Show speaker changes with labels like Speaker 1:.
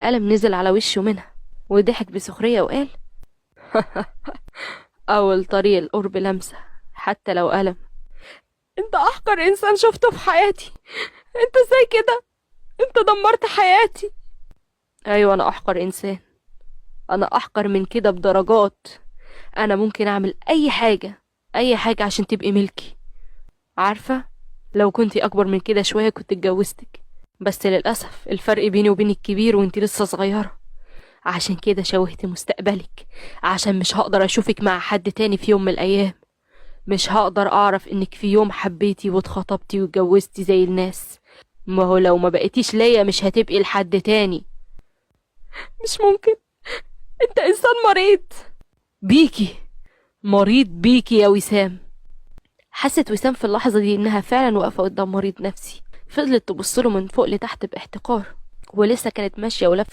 Speaker 1: قلم نزل على وشه منها وضحك بسخرية وقال: أول طريق القرب لمسة حتى لو ألم. انت أحقر إنسان شفته في حياتي. انت ازاي كده؟ انت دمرت حياتي. أيوة، أنا أحقر إنسان. أنا أحقر من كده بدرجات. أنا ممكن أعمل أي حاجة، أي حاجة عشان تبقي ملكي. عارفة، لو كنتي أكبر من كده شوية كنت اتجوزتك، بس للأسف الفرق بيني وبينك كبير وانتي لسه صغيرة. عشان كده شوهت مستقبلك، عشان مش هقدر أشوفك مع حد تاني في يوم من الأيام. مش هقدر أعرف إنك في يوم حبيتي واتخطبتي واتجوزتي زي الناس. ما هو لو ما بقيتيش ليا مش هتبقي لحد تاني. مش ممكن. انت إنسان مريض. بيكي. مريض بيكي يا وسام. حست وسام في اللحظة دي إنها فعلا واقفة قدام مريض نفسي. فضلت تبصله من فوق لتحت باحتقار، ولسه كانت ماشية ولفت